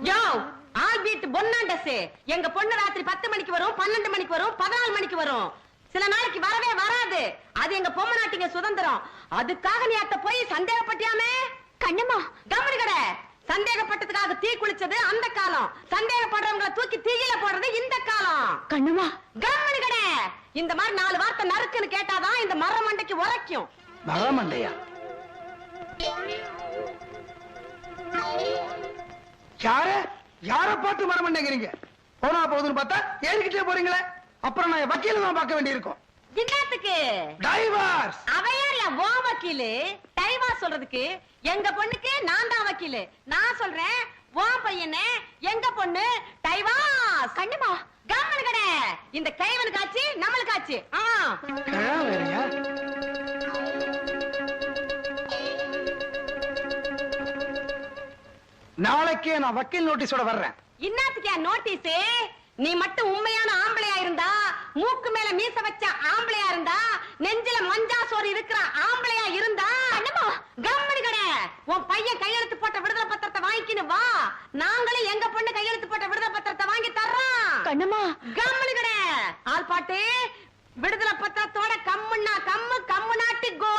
யோ all வீட்டு பொன்னாண்டஸ் எங்க பொண்ணு ராத்திரி 10 மணிக்கு வரும், 12 மணிக்கு வரும், 14 மணிக்கு வரும். சில நாளைக்கு வரவே வராது. அது எங்க பொம்மை நாட்டிங்க சுதந்திரம். அதுக்காக நீ அத்த போய் சந்தேகப்பட்டியாமே? கண்ணம்மா கவனி கடை. சந்தேகப்பட்டதுக்காக தீ குளிச்சது அந்த காலம். சந்தேகப்படுறவங்களை தூக்கி தீயில போடுறது இந்த காலம். கண்ணம்மா கவனி கடை. இந்த மாதிரி 4 வார்த்தை நறுக்குன்னு கேட்டாதான் இந்த மர மண்டைக்கு உரைக்கும். மரமண்டையா? யார பார்த்து மரமண்டைங்கிறீங்க? போனா போகுதுன்னு பார்த்தா ஏறிக்கிட்டே போறீங்களே. அப்புறம் நான் வக்கீல தான் பார்க்க வேண்டியிருக்கும். என்னத்துக்கு? டைவர்ஸ். அவையாரியா ஓ வக்கீலு? டைவர்ஸ் சொல்றதுக்கு எங்க பொண்ணுக்கு நான் தான் வக்கீலு. நான் சொல்றேன் ஓ பையனே எங்க பொண்ணு டைவர்ஸ். கண்ணம்மா கவனி கடை. இந்த கைவனுக்கு ஆச்சு, நம்மளுக்கு ஆச்சு. வேறயா? நாளைக்கே நான் வக்கீல் நோட்டீஸோட வர்றேன். இன்னத்துக்கு நோட்டீஸ்? நீ மட்டும் உண்மையான ஆம்பளையா இருந்தா, மூக்கு மேல மீச வச்ச ஆம்பளையா இருந்தா, நெஞ்சில மஞ்சா சோறு இருக்கிற ஆம்பளையா இருந்தா, கம்மனி கடை உன் பையன் கையெழுத்து போட்ட விடுதலை பத்திரத்தை வாங்கிக்கின்னு வா. நாங்களும் எங்க பொண்ணு கையெழுத்து போட்ட விடுதலை பத்திரத்தை வாங்கி தர்றோம். கண்ணம்மா கம்மனி கடை. ஆள் பாட்டு விடுதலை பத்திரத்தோட கம்முன்னா கம்மு, கம்மு நாட்டு கோ.